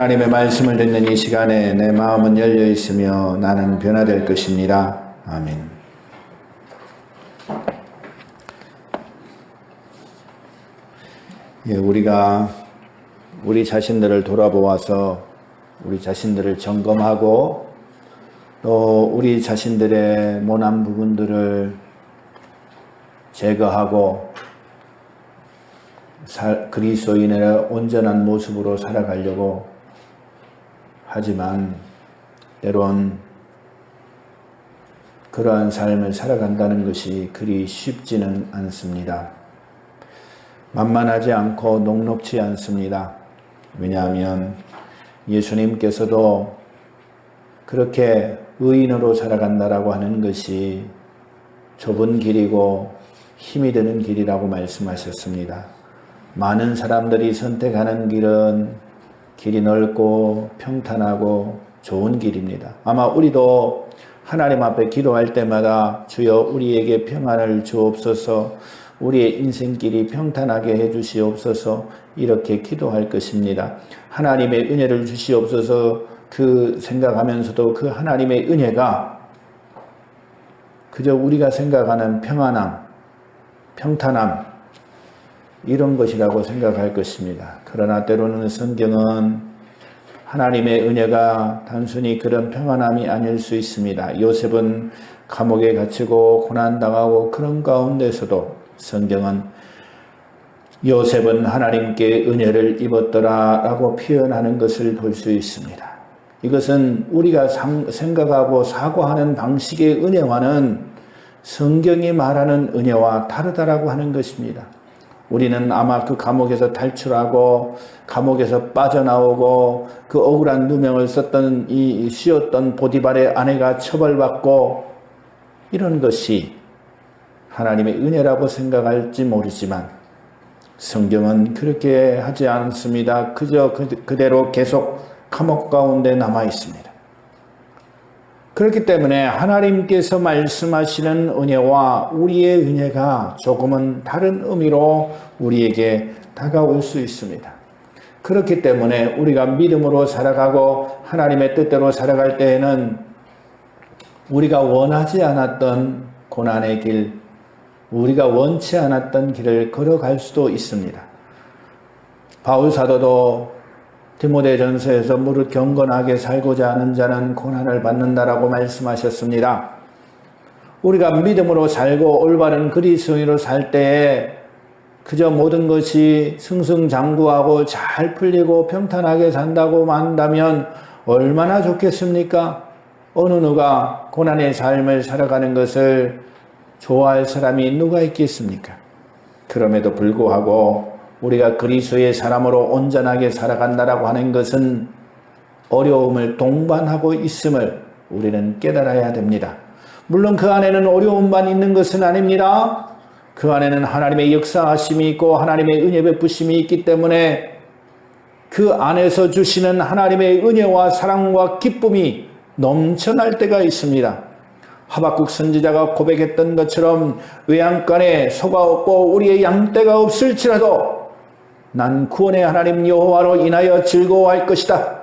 하나님의 말씀을 듣는 이 시간에 내 마음은 열려 있으며 나는 변화될 것입니다. 아멘. 우리가 우리 자신들을 돌아보아서 우리 자신들을 점검하고 또 우리 자신들의 모난 부분들을 제거하고 그리스도인의 온전한 모습으로 살아가려고 하지만 때론 그러한 삶을 살아간다는 것이 그리 쉽지는 않습니다. 만만하지 않고 녹록지 않습니다. 왜냐하면 예수님께서도 그렇게 의인으로 살아간다라고 하는 것이 좁은 길이고 힘이 드는 길이라고 말씀하셨습니다. 많은 사람들이 선택하는 길은 길이 넓고 평탄하고 좋은 길입니다. 아마 우리도 하나님 앞에 기도할 때마다 주여 우리에게 평안을 주옵소서, 우리의 인생길이 평탄하게 해주시옵소서 이렇게 기도할 것입니다. 하나님의 은혜를 주시옵소서 그 생각하면서도 그 하나님의 은혜가 그저 우리가 생각하는 평안함, 평탄함 이런 것이라고 생각할 것입니다. 그러나 때로는 성경은 하나님의 은혜가 단순히 그런 평안함이 아닐 수 있습니다. 요셉은 감옥에 갇히고 고난당하고 그런 가운데서도 성경은 요셉은 하나님께 은혜를 입었더라 라고 표현하는 것을 볼 수 있습니다. 이것은 우리가 생각하고 사고하는 방식의 은혜와는 성경이 말하는 은혜와 다르다라고 하는 것입니다. 우리는 아마 그 감옥에서 탈출하고 감옥에서 빠져나오고 그 억울한 누명을 썼던 씌웠던 보디발의 아내가 처벌받고 이런 것이 하나님의 은혜라고 생각할지 모르지만 성경은 그렇게 하지 않습니다. 그저 그대로 계속 감옥 가운데 남아 있습니다. 그렇기 때문에 하나님께서 말씀하시는 은혜와 우리의 은혜가 조금은 다른 의미로 우리에게 다가올 수 있습니다. 그렇기 때문에 우리가 믿음으로 살아가고 하나님의 뜻대로 살아갈 때에는 우리가 원하지 않았던 고난의 길, 우리가 원치 않았던 길을 걸어갈 수도 있습니다. 바울 사도도 디모데전서에서 무릇 경건하게 살고자 하는 자는 고난을 받는다라고 말씀하셨습니다. 우리가 믿음으로 살고 올바른 그리스도인으로 살 때에 그저 모든 것이 승승장구하고 잘 풀리고 평탄하게 산다고 한다면 얼마나 좋겠습니까? 어느 누가 고난의 삶을 살아가는 것을 좋아할 사람이 누가 있겠습니까? 그럼에도 불구하고 우리가 그리스도의 사람으로 온전하게 살아간다라고 하는 것은 어려움을 동반하고 있음을 우리는 깨달아야 됩니다. 물론 그 안에는 어려움만 있는 것은 아닙니다. 그 안에는 하나님의 역사하심이 있고 하나님의 은혜 베푸심이 있기 때문에 그 안에서 주시는 하나님의 은혜와 사랑과 기쁨이 넘쳐날 때가 있습니다. 하박국 선지자가 고백했던 것처럼 외양간에 소가 없고 우리의 양떼가 없을지라도 난 구원의 하나님 여호와로 인하여 즐거워할 것이다.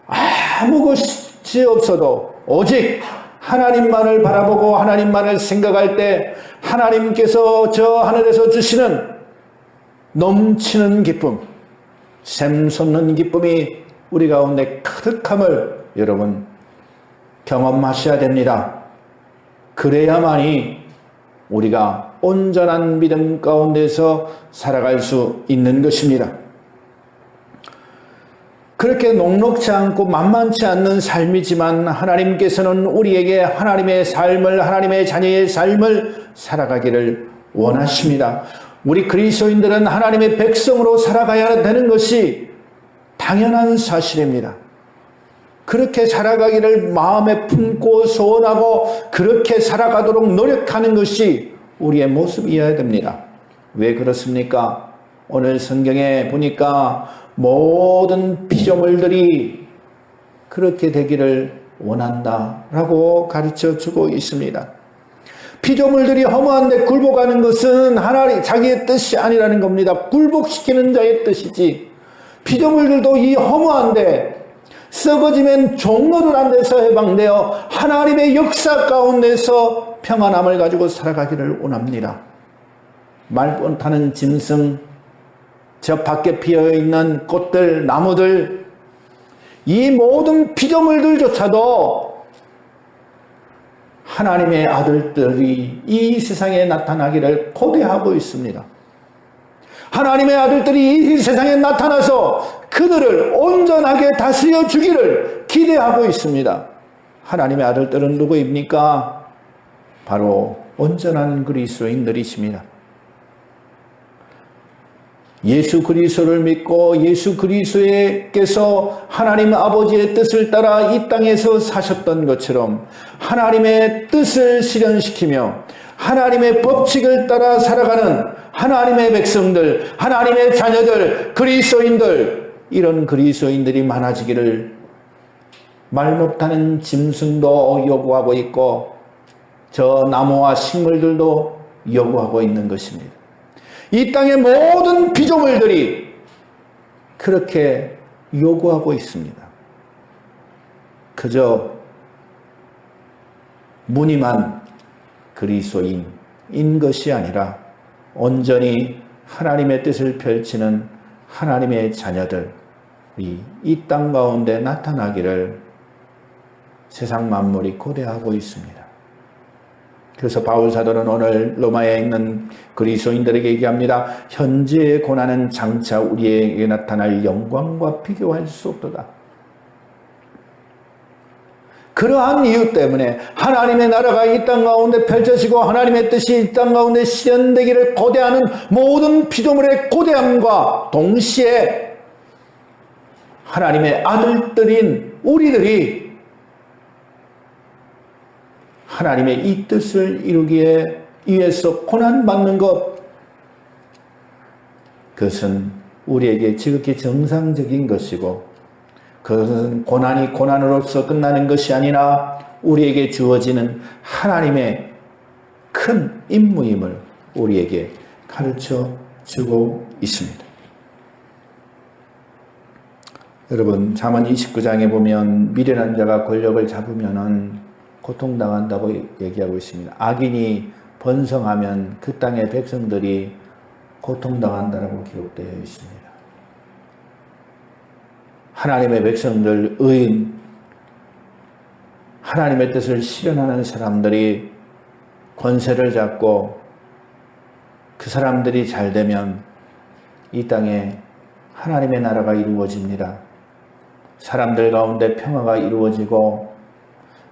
아무 것이 없어도 오직 하나님만을 바라보고 하나님만을 생각할 때 하나님께서 저 하늘에서 주시는 넘치는 기쁨, 샘솟는 기쁨이 우리 가운데 가득함을 여러분 경험하셔야 됩니다. 그래야만이 우리가 온전한 믿음 가운데서 살아갈 수 있는 것입니다. 그렇게 녹록지 않고 만만치 않는 삶이지만 하나님께서는 우리에게 하나님의 삶을, 하나님의 자녀의 삶을 살아가기를 원하십니다. 우리 그리스도인들은 하나님의 백성으로 살아가야 되는 것이 당연한 사실입니다. 그렇게 살아가기를 마음에 품고 소원하고 그렇게 살아가도록 노력하는 것이 우리의 모습이어야 됩니다. 왜 그렇습니까? 오늘 성경에 보니까 모든 피조물들이 그렇게 되기를 원한다라고 가르쳐주고 있습니다. 피조물들이 허무한데 굴복하는 것은 하나님 자기의 뜻이 아니라는 겁니다. 굴복시키는 자의 뜻이지 피조물들도 이 허무한데 썩어지면 종로를 안 데서 해방되어 하나님의 역사 가운데서 평안함을 가지고 살아가기를 원합니다. 말 못하는 짐승, 저 밖에 피어있는 꽃들, 나무들, 이 모든 피조물들조차도 하나님의 아들들이 이 세상에 나타나기를 고대하고 있습니다. 하나님의 아들들이 이 세상에 나타나서 그들을 온전하게 다스려 주기를 기대하고 있습니다. 하나님의 아들들은 누구입니까? 바로 온전한 그리스도인들이십니다. 예수 그리스도를 믿고 예수 그리스도께서 하나님 아버지의 뜻을 따라 이 땅에서 사셨던 것처럼 하나님의 뜻을 실현시키며 하나님의 법칙을 따라 살아가는 하나님의 백성들, 하나님의 자녀들, 그리스도인들, 이런 그리스도인들이 많아지기를 말 못하는 짐승도 요구하고 있고 저 나무와 식물들도 요구하고 있는 것입니다. 이 땅의 모든 피조물들이 그렇게 요구하고 있습니다. 그저 무늬만 그리스도인인 것이 아니라 온전히 하나님의 뜻을 펼치는 하나님의 자녀들이 이 땅 가운데 나타나기를 세상 만물이 고대하고 있습니다. 그래서 바울 사도는 오늘 로마에 있는 그리스도인들에게 얘기합니다. 현재의 고난은 장차 우리에게 나타날 영광과 비교할 수 없도다. 그러한 이유 때문에 하나님의 나라가 이 땅 가운데 펼쳐지고 하나님의 뜻이 이 땅 가운데 실현되기를 고대하는 모든 피조물의 고대함과 동시에 하나님의 아들들인 우리들이 하나님의 이 뜻을 이루기에 위해서 고난받는 것, 그것은 우리에게 지극히 정상적인 것이고 그것은 고난이 고난으로서 끝나는 것이 아니라 우리에게 주어지는 하나님의 큰 임무임을 우리에게 가르쳐 주고 있습니다. 여러분, 잠언 29장에 보면 미련한 자가 권력을 잡으면은 고통당한다고 얘기하고 있습니다. 악인이 번성하면 그 땅의 백성들이 고통당한다고 기록되어 있습니다. 하나님의 백성들, 의인, 하나님의 뜻을 실현하는 사람들이 권세를 잡고 그 사람들이 잘 되면 이 땅에 하나님의 나라가 이루어집니다. 사람들 가운데 평화가 이루어지고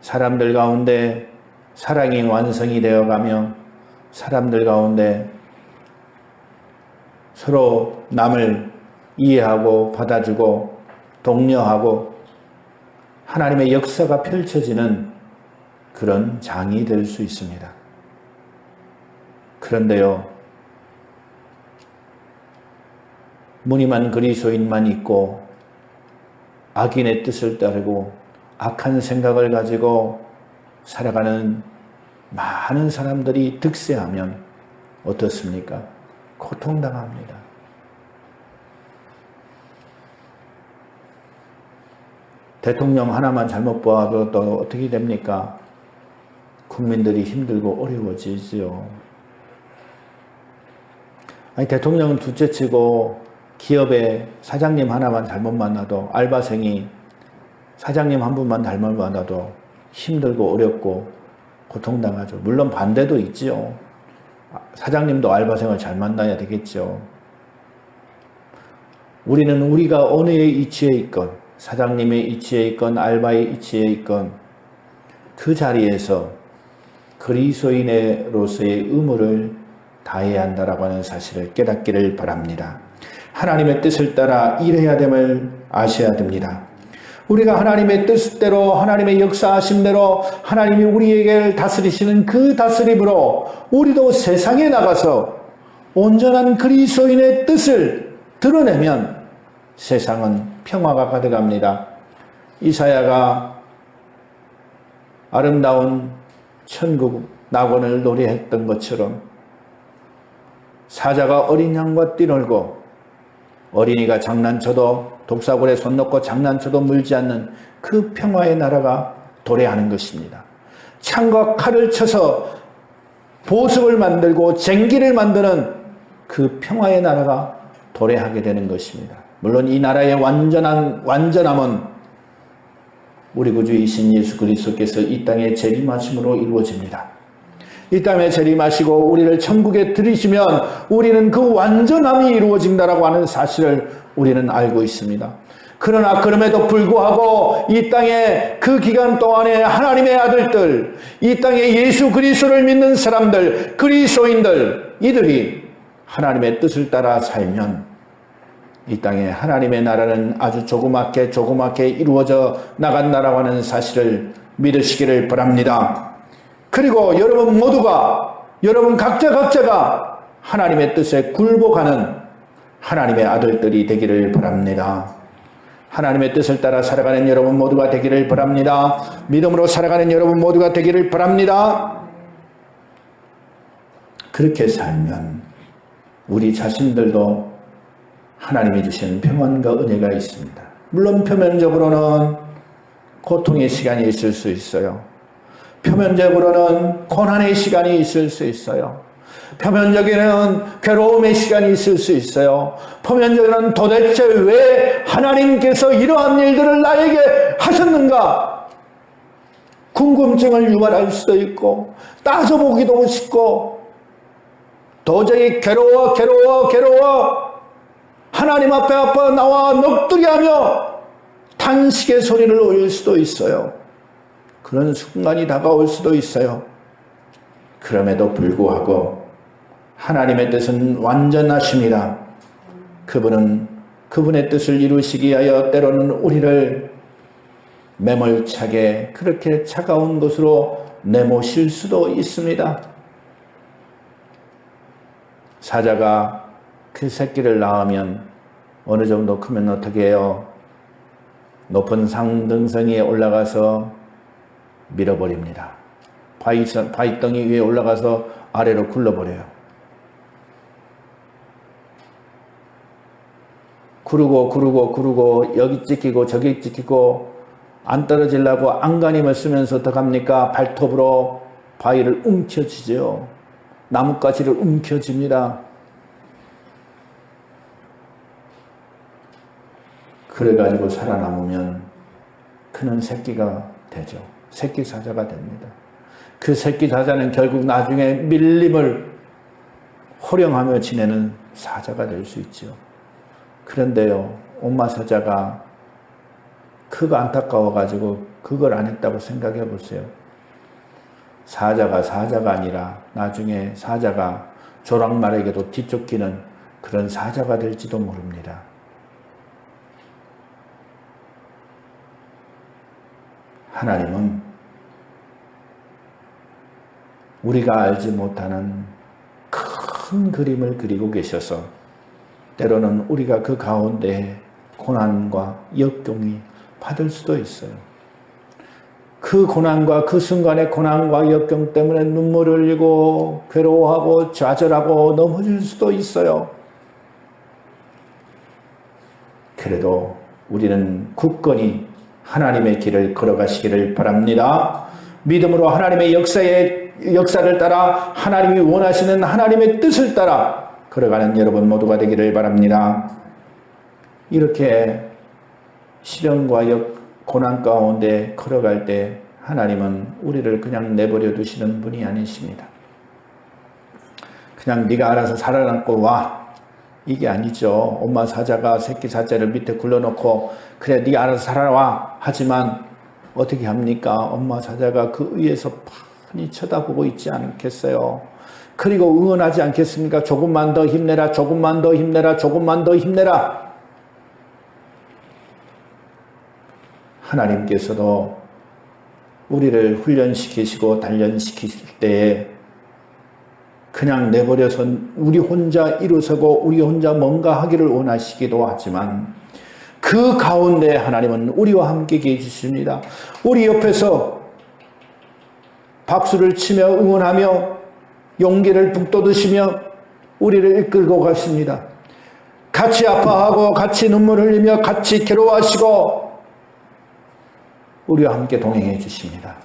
사람들 가운데 사랑이 완성이 되어가며 사람들 가운데 서로 남을 이해하고 받아주고 독려하고 하나님의 역사가 펼쳐지는 그런 장이 될 수 있습니다. 그런데요, 무늬만 그리스도인만 있고 악인의 뜻을 따르고 악한 생각을 가지고 살아가는 많은 사람들이 득세하면 어떻습니까? 고통당합니다. 대통령 하나만 잘못 봐도 또 어떻게 됩니까? 국민들이 힘들고 어려워지죠. 아니, 대통령은 둘째치고 기업의 사장님 하나만 잘못 만나도, 알바생이 사장님 한 분만 잘못 만나도 힘들고 어렵고 고통당하죠. 물론 반대도 있지요. 사장님도 알바생을 잘 만나야 되겠죠. 우리는 우리가 어느 위치에 있건, 사장님의 위치에 있건 알바의 위치에 있건 그 자리에서 그리스도인으로서의 의무를 다해야 한다라고 하는 사실을 깨닫기를 바랍니다. 하나님의 뜻을 따라 일해야 됨을 아셔야 됩니다. 우리가 하나님의 뜻대로, 하나님의 역사하심대로 하나님이 우리에게 다스리시는 그 다스림으로 우리도 세상에 나가서 온전한 그리스도인의 뜻을 드러내면 세상은 평화가 가득합니다. 이사야가 아름다운 천국 낙원을 노래했던 것처럼 사자가 어린 양과 뛰놀고 어린이가 장난쳐도 독사골에 손 넣고 장난쳐도 물지 않는 그 평화의 나라가 도래하는 것입니다. 창과 칼을 쳐서 보석을 만들고 쟁기를 만드는 그 평화의 나라가 도래하게 되는 것입니다. 물론 이 나라의 완전함은 우리 구주이신 예수 그리스도께서 이 땅에 재림하심으로 이루어집니다. 이 땅에 재림하시고 우리를 천국에 들이시면 우리는 그 완전함이 이루어진다라고 하는 사실을 우리는 알고 있습니다. 그러나 그럼에도 불구하고 이 땅에 그 기간 동안에 하나님의 아들들, 이 땅에 예수 그리스도를 믿는 사람들, 그리스도인들, 이들이 하나님의 뜻을 따라 살면 이 땅에 하나님의 나라는 아주 조그맣게 이루어져 나간다라고 하는 사실을 믿으시기를 바랍니다. 그리고 여러분 각자가 하나님의 뜻에 굴복하는 하나님의 아들들이 되기를 바랍니다. 하나님의 뜻을 따라 살아가는 여러분 모두가 되기를 바랍니다. 믿음으로 살아가는 여러분 모두가 되기를 바랍니다. 그렇게 살면 우리 자신들도 하나님이 주신 평안과 은혜가 있습니다. 물론 표면적으로는 고통의 시간이 있을 수 있어요. 표면적으로는 고난의 시간이 있을 수 있어요. 표면적에는 괴로움의 시간이 있을 수 있어요. 표면적에는 도대체 왜 하나님께서 이러한 일들을 나에게 하셨는가? 궁금증을 유발할 수도 있고 따져보기도 싶고 도저히 괴로워 하나님 앞에 나와 넋두리하며 탄식의 소리를 올릴 수도 있어요. 그런 순간이 다가올 수도 있어요. 그럼에도 불구하고 하나님의 뜻은 완전하십니다. 그분은 그분의 뜻을 이루시기 위하여 때로는 우리를 매몰차게 그렇게 차가운 곳으로 내모실 수도 있습니다. 사자가 그 새끼를 낳으면 어느 정도 크면 어떻게 해요? 높은 상등성이에 올라가서 밀어버립니다. 바위덩이 위에 올라가서 아래로 굴러버려요. 구르고 여기 찍히고 저기 찍히고 안 떨어지려고 안간힘을 쓰면서 어떡합니까? 발톱으로 바위를 움켜쥐죠. 나뭇가지를 움켜쥡니다. 그래가지고 살아남으면 그는 새끼가 되죠. 새끼 사자가 됩니다. 그 새끼 사자는 결국 나중에 밀림을 호령하며 지내는 사자가 될 수 있죠. 그런데요, 엄마 사자가 그거 안타까워가지고 그걸 안 했다고 생각해 보세요. 사자가 아니라 나중에 사자가 조랑말에게도 뒤쫓기는 그런 사자가 될지도 모릅니다. 하나님은 우리가 알지 못하는 큰 그림을 그리고 계셔서 때로는 우리가 그 가운데 고난과 역경이 받을 수도 있어요. 그 고난과 그 순간의 고난과 역경 때문에 눈물을 흘리고 괴로워하고 좌절하고 넘어질 수도 있어요. 그래도 우리는 굳건히 하나님의 길을 걸어가시기를 바랍니다. 믿음으로 하나님의 역사를 따라 하나님이 원하시는 하나님의 뜻을 따라 걸어가는 여러분 모두가 되기를 바랍니다. 이렇게 시련과 고난 가운데 걸어갈 때 하나님은 우리를 그냥 내버려 두시는 분이 아니십니다. 그냥 네가 알아서 살아남고 와, 이게 아니죠. 엄마 사자가 새끼 사자를 밑에 굴러놓고 그래 네가 알아서 살아와 하지만 어떻게 합니까? 엄마 사자가 그 위에서 빤히 쳐다보고 있지 않겠어요? 그리고 응원하지 않겠습니까? 조금만 더 힘내라, 조금만 더 힘내라, 조금만 더 힘내라. 하나님께서도 우리를 훈련시키시고 단련시키실 때에 그냥 내버려서 우리 혼자 일어서고 우리 혼자 뭔가 하기를 원하시기도 하지만 그 가운데 하나님은 우리와 함께 계십니다. 우리 옆에서 박수를 치며 응원하며 용기를 북돋으시며 우리를 이끌고 가십니다. 같이 아파하고 같이 눈물 흘리며 같이 괴로워하시고 우리와 함께 동행해 주십니다.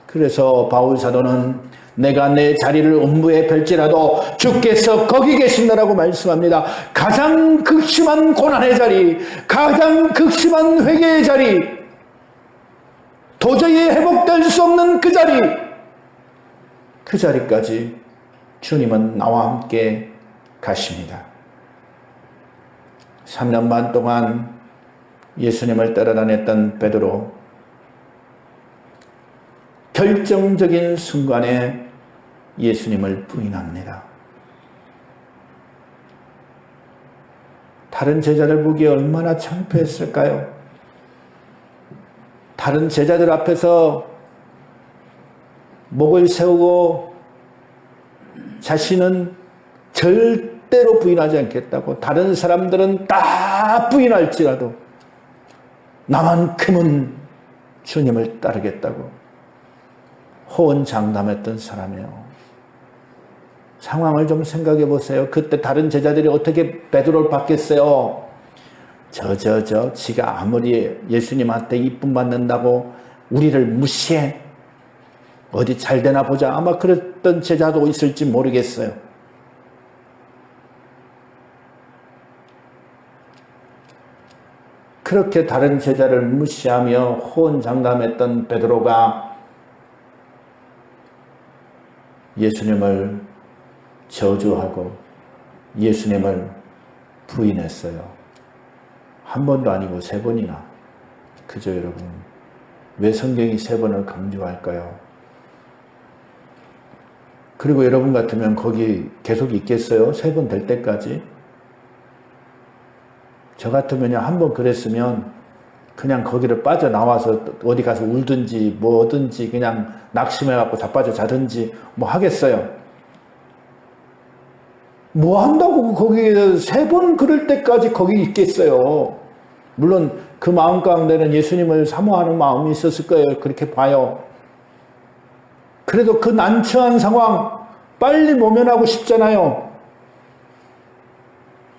그래서 바울 사도는 내가 내 자리를 음부에 펼지라도 주께서 거기 계신다라고 말씀합니다. 가장 극심한 고난의 자리, 가장 극심한 회개의 자리, 도저히 회복될 수 없는 그 자리, 그 자리까지 주님은 나와 함께 가십니다. 3년 반 동안 예수님을 따라다녔던 베드로, 결정적인 순간에 예수님을 부인합니다. 다른 제자들 보기에 얼마나 창피했을까요? 다른 제자들 앞에서 목을 세우고 자신은 절대로 부인하지 않겠다고, 다른 사람들은 다 부인할지라도 나만큼은 주님을 따르겠다고 호언장담했던 사람이에요. 상황을 좀 생각해 보세요. 그때 다른 제자들이 어떻게 베드로를 받겠어요? 지가 아무리 예수님한테 이쁨 받는다고 우리를 무시해? 어디 잘 되나 보자. 아마 그랬던 제자도 있을지 모르겠어요. 그렇게 다른 제자를 무시하며 호언장담했던 베드로가 예수님을 저주하고 예수님을 부인했어요. 한 번도 아니고 3번이나. 그죠, 여러분? 왜 성경이 3번을 강조할까요? 그리고 여러분 같으면 거기 계속 있겠어요? 3번 될 때까지? 저 같으면요, 한 번 그랬으면 그냥 거기를 빠져나와서 어디 가서 울든지 뭐든지 그냥 낙심해갖고 자빠져 자든지 뭐 하겠어요. 뭐 한다고 거기에 3번 그럴 때까지 거기 있겠어요. 물론 그 마음 가운데는 예수님을 사모하는 마음이 있었을 거예요. 그렇게 봐요. 그래도 그 난처한 상황 빨리 모면하고 싶잖아요.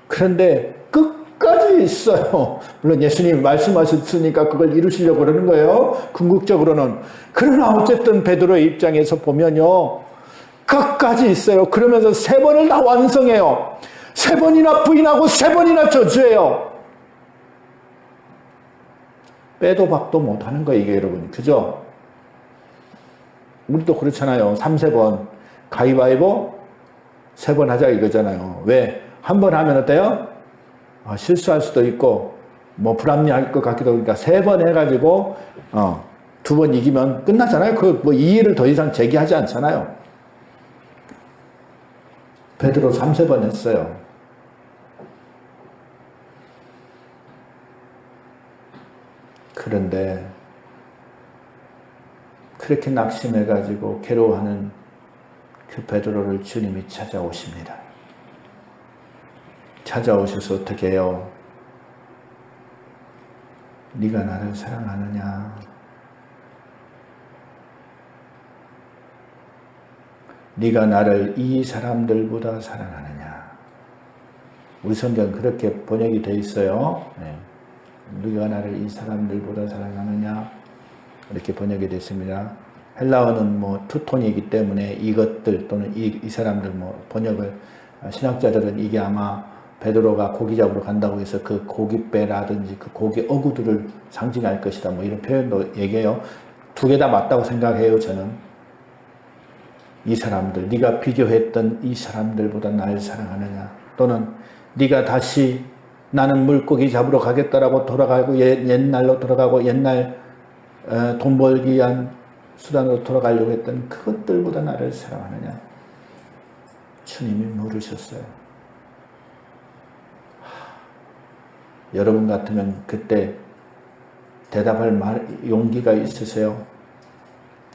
그런데 끝까지 있어요. 물론 예수님이 말씀하셨으니까 그걸 이루시려고 그러는 거예요. 궁극적으로는. 그러나 어쨌든 베드로의 입장에서 보면요, 끝까지 있어요. 그러면서 3번을 다 완성해요. 3번이나 부인하고 3번이나 저주해요. 빼도 박도 못하는 거예요, 이게 여러분. 그죠? 우리도 그렇잖아요. 3, 4번. 가위바위보 3번 하자 이거잖아요. 왜? 한 번 하면 어때요? 실수할 수도 있고, 뭐 불합리할 것 같기도 하고, 그러니까 3번 해가지고, 2번 이기면 끝나잖아요. 그 뭐 이의를 더 이상 제기하지 않잖아요. 베드로 3, 4번 했어요. 그런데 그렇게 낙심해가지고 괴로워하는 그 베드로를 주님이 찾아오십니다. 찾아오셔서 어떻게 해요? 네가 나를 사랑하느냐? 네가 나를 이 사람들보다 사랑하느냐? 우리 성경 그렇게 번역이 되어 있어요. 네. 네가 나를 이 사람들보다 사랑하느냐? 이렇게 번역이 됐습니다. 헬라어는 뭐 투톤이기 때문에 이것들 또는 이 사람들 뭐 번역을, 신학자들은 이게 아마 베드로가 고기 잡으러 간다고 해서 그 고깃배라든지 그 고기 어구들을 상징할 것이다, 뭐 이런 표현도 얘기해요. 2개 다 맞다고 생각해요, 저는. 이 사람들, 네가 비교했던 이 사람들보다 나를 사랑하느냐? 또는 네가 다시 나는 물고기 잡으러 가겠다라고 돌아가고 옛날로 돌아가고 옛날 돈 벌기 위한 수단으로 돌아가려고 했던 그것들보다 나를 사랑하느냐? 주님이 물으셨어요. 여러분 같으면 그때 대답할 용기가 있으세요?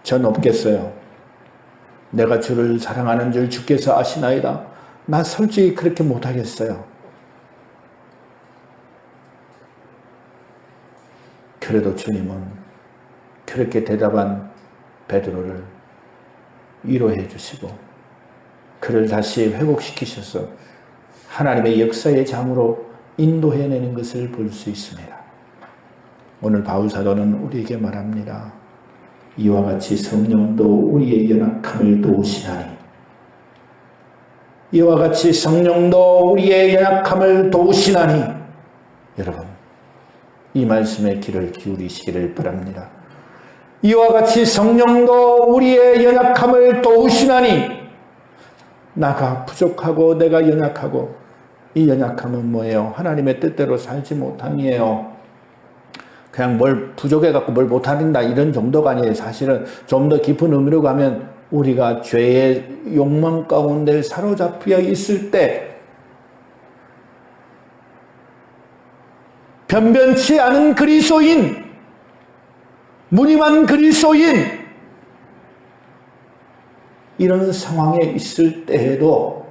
전 없겠어요. 내가 주를 사랑하는 줄 주께서 아시나이다. 나 솔직히 그렇게 못하겠어요. 그래도 주님은 그렇게 대답한 베드로를 위로해 주시고 그를 다시 회복시키셔서 하나님의 역사의 장으로 인도해내는 것을 볼 수 있습니다. 오늘 바울사도는 우리에게 말합니다. 이와 같이 성령도 우리의 연약함을 도우시나니, 이와 같이 성령도 우리의 연약함을 도우시나니. 여러분, 이 말씀에 귀를 기울이시기를 바랍니다. 이와 같이 성령도 우리의 연약함을 도우시나니. 나가 부족하고 내가 연약하고, 이 연약함은 뭐예요? 하나님의 뜻대로 살지 못함이에요. 그냥 뭘 부족해갖고 뭘 못한다 이런 정도가 아니에요. 사실은 좀 더 깊은 의미로 가면 우리가 죄의 욕망 가운데 사로잡혀 있을 때 변변치 않은 그리스도인, 무늬만 그리스도인, 이런 상황에 있을 때에도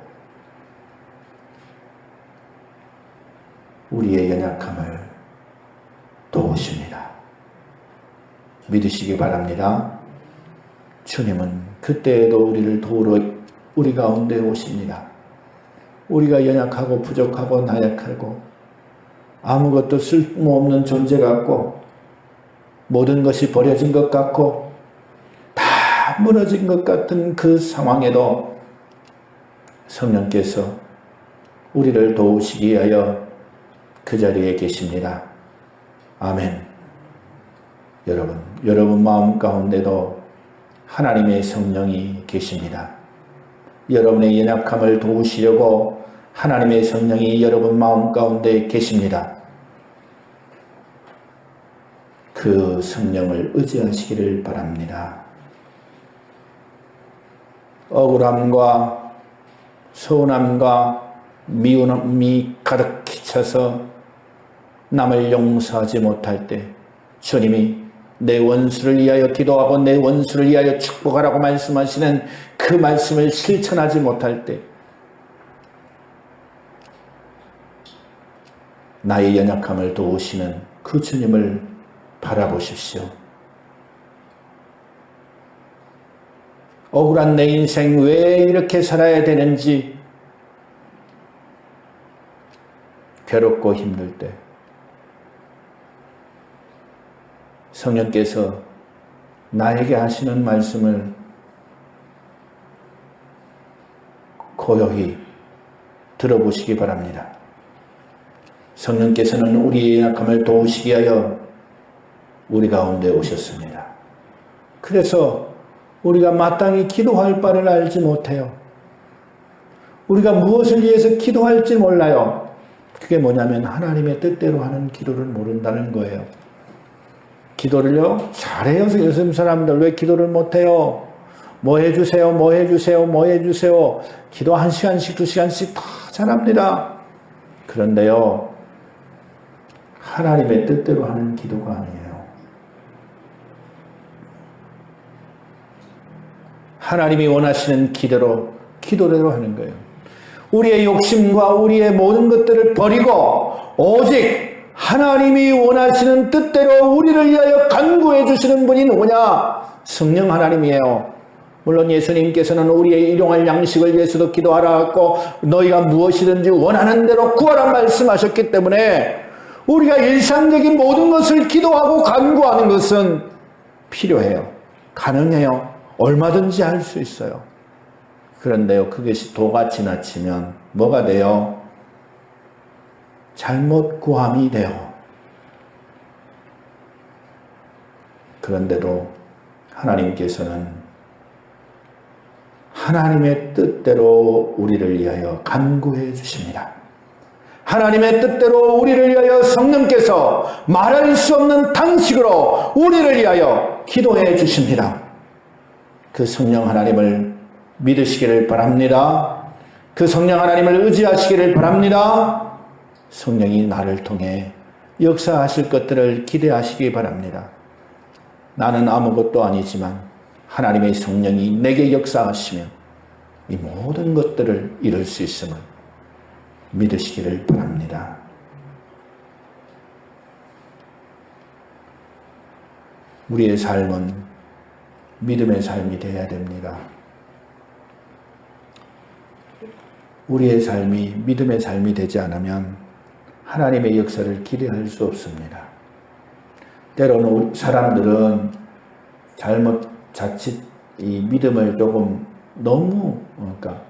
우리의 연약함을 도우십니다. 믿으시기 바랍니다. 주님은 그때에도 우리를 도우러 우리 가운데 오십니다. 우리가 연약하고 부족하고 나약하고 아무것도 쓸모없는 존재 같고 모든 것이 버려진 것 같고 다 무너진 것 같은 그 상황에도 성령께서 우리를 도우시기 위하여 그 자리에 계십니다. 아멘. 여러분 마음 가운데도 하나님의 성령이 계십니다. 여러분의 연약함을 도우시려고 하나님의 성령이 여러분 마음 가운데 계십니다. 그 성령을 의지하시기를 바랍니다. 억울함과 서운함과 미움이 가득히 차서 남을 용서하지 못할 때 주님이 내 원수를 위하여 기도하고 내 원수를 위하여 축복하라고 말씀하시는 그 말씀을 실천하지 못할 때 나의 연약함을 도우시는 그 주님을 바라보십시오. 억울한 내 인생 왜 이렇게 살아야 되는지 괴롭고 힘들 때 성령께서 나에게 하시는 말씀을 고요히 들어보시기 바랍니다. 성령께서는 우리의 약함을 도우시기 위하여 우리 가운데 오셨습니다. 그래서 우리가 마땅히 기도할 바를 알지 못해요. 우리가 무엇을 위해서 기도할지 몰라요. 그게 뭐냐면 하나님의 뜻대로 하는 기도를 모른다는 거예요. 기도를요 잘해요. 요즘 사람들 왜 기도를 못해요? 뭐 해주세요, 뭐 해주세요, 뭐 해주세요. 기도 1시간씩 2시간씩 다 잘합니다. 그런데요 하나님의 뜻대로 하는 기도가 아니에요. 하나님이 원하시는 기도대로 하는 거예요. 우리의 욕심과 우리의 모든 것들을 버리고 오직 하나님이 원하시는 뜻대로 우리를 위하여 간구해 주시는 분이 누구냐? 성령 하나님이에요. 물론 예수님께서는 우리의 일용할 양식을 위해서도 기도하라고 너희가 무엇이든지 원하는 대로 구하라 말씀하셨기 때문에 우리가 일상적인 모든 것을 기도하고 간구하는 것은 필요해요. 가능해요. 얼마든지 할 수 있어요. 그런데요 그것이 도가 지나치면 뭐가 돼요? 잘못 구함이 돼요. 그런데도 하나님께서는 하나님의 뜻대로 우리를 위하여 간구해 주십니다. 하나님의 뜻대로 우리를 위하여 성령께서 말할 수 없는 탄식으로 우리를 위하여 기도해 주십니다. 그 성령 하나님을 믿으시기를 바랍니다. 그 성령 하나님을 의지하시기를 바랍니다. 성령이 나를 통해 역사하실 것들을 기대하시기 바랍니다. 나는 아무것도 아니지만 하나님의 성령이 내게 역사하시면 이 모든 것들을 이룰 수 있음을 믿으시기를 바랍니다. 우리의 삶은 믿음의 삶이 되어야 됩니다. 우리의 삶이 믿음의 삶이 되지 않으면 하나님의 역사를 기대할 수 없습니다. 때로는 사람들은 자칫 이 믿음을 조금 너무, 그러니까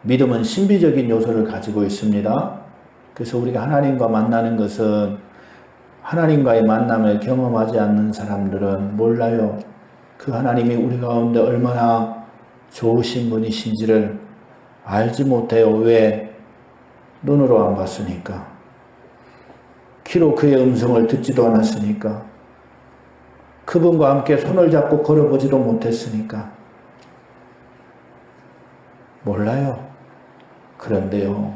믿음은 신비적인 요소를 가지고 있습니다. 그래서 우리가 하나님과 만나는 것은 하나님과의 만남을 경험하지 않는 사람들은 몰라요. 그 하나님이 우리 가운데 얼마나 좋으신 분이신지를 알지 못해요. 왜? 눈으로 안 봤으니까. 귀로 그의 음성을 듣지도 않았으니까. 그분과 함께 손을 잡고 걸어보지도 못했으니까. 몰라요. 그런데요,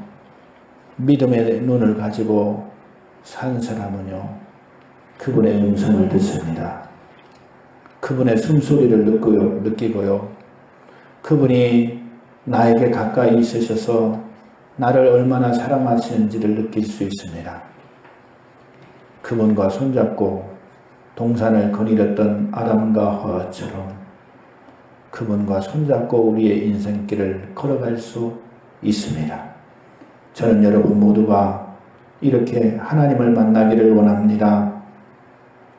믿음의 눈을 가지고 산 사람은요, 그분의 음성을 듣습니다. 그분의 숨소리를 느끼고요, 그분이 나에게 가까이 있으셔서 나를 얼마나 사랑하시는지를 느낄 수 있습니다. 그분과 손잡고 동산을 거닐었던 아담과 하와처럼 그분과 손잡고 우리의 인생길을 걸어갈 수 있습니다. 저는 여러분 모두가 이렇게 하나님을 만나기를 원합니다.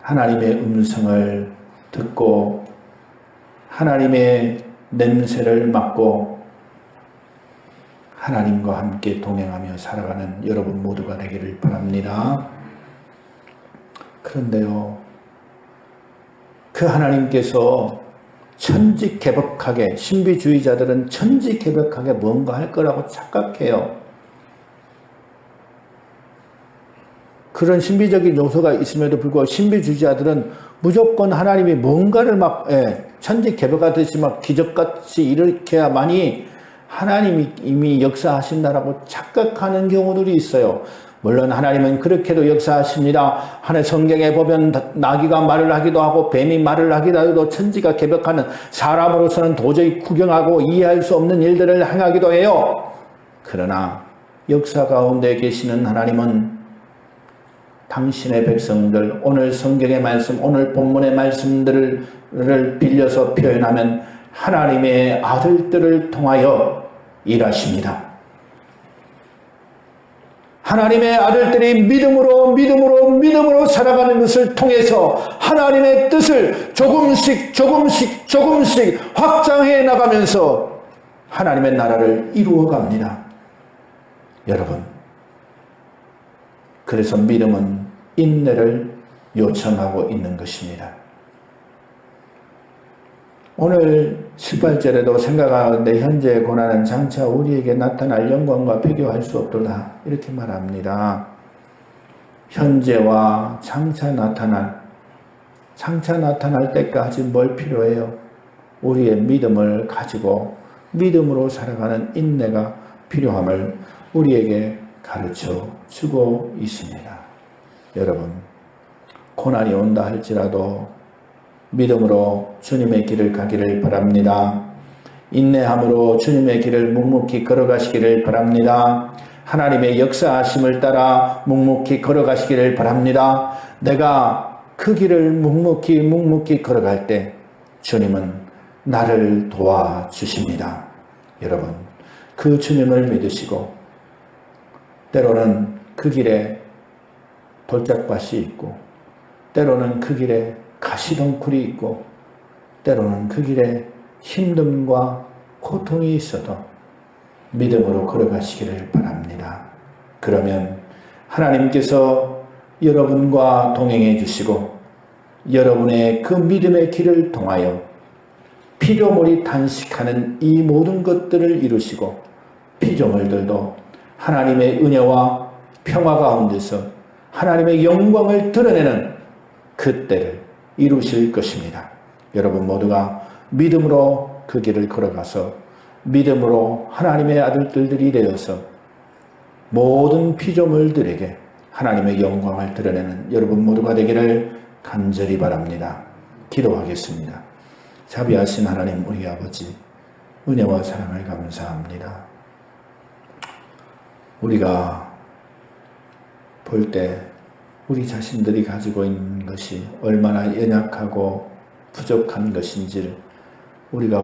하나님의 음성을 듣고 하나님의 냄새를 맡고 하나님과 함께 동행하며 살아가는 여러분 모두가 되기를 바랍니다. 그런데요, 그 하나님께서 천지개벽하게, 신비주의자들은 천지개벽하게 뭔가 할 거라고 착각해요. 그런 신비적인 요소가 있음에도 불구하고 신비주의자들은 무조건 하나님이 뭔가를 막 천지개벽하듯이 막 기적같이 일으켜야만이 하나님이 이미 역사하신다라고 착각하는 경우들이 있어요. 물론 하나님은 그렇게도 역사하십니다. 하늘 성경에 보면 나귀가 말을 하기도 하고 뱀이 말을 하기도 하고 천지가 개벽하는, 사람으로서는 도저히 구경하고 이해할 수 없는 일들을 행하기도 해요. 그러나 역사 가운데 계시는 하나님은 당신의 백성들, 오늘 성경의 말씀, 오늘 본문의 말씀들을 빌려서 표현하면 하나님의 아들들을 통하여 일하십니다. 하나님의 아들들이 믿음으로 살아가는 것을 통해서 하나님의 뜻을 조금씩 확장해 나가면서 하나님의 나라를 이루어 갑니다. 여러분, 그래서 믿음은 인내를 요청하고 있는 것입니다. 오늘 18절에도 생각하는데 현재의 고난은 장차 우리에게 나타날 영광과 비교할 수 없도다, 이렇게 말합니다. 현재와 장차 나타날 때까지 뭘 필요해요? 우리의 믿음을 가지고 믿음으로 살아가는 인내가 필요함을 우리에게 가르쳐 주고 있습니다. 여러분, 고난이 온다 할지라도 믿음으로 주님의 길을 가기를 바랍니다. 인내함으로 주님의 길을 묵묵히 걸어가시기를 바랍니다. 하나님의 역사하심을 따라 묵묵히 걸어가시기를 바랍니다. 내가 그 길을 묵묵히 걸어갈 때 주님은 나를 도와주십니다. 여러분, 그 주님을 믿으시고 때로는 그 길에 돌짝밭이 있고 때로는 그 길에 가시덩굴이 있고 때로는 그 길에 힘듦과 고통이 있어도 믿음으로 걸어가시기를 바랍니다. 그러면 하나님께서 여러분과 동행해 주시고 여러분의 그 믿음의 길을 통하여 피조물이 단식하는 이 모든 것들을 이루시고 피조물들도 하나님의 은혜와 평화 가운데서 하나님의 영광을 드러내는 그때를 이루실 것입니다. 여러분 모두가 믿음으로 그 길을 걸어가서 믿음으로 하나님의 아들들이 되어서 모든 피조물들에게 하나님의 영광을 드러내는 여러분 모두가 되기를 간절히 바랍니다. 기도하겠습니다. 자비하신 하나님 우리 아버지, 은혜와 사랑을 감사합니다. 우리가 볼 때 우리 자신들이 가지고 있는 것이 얼마나 연약하고 부족한 것인지를 우리가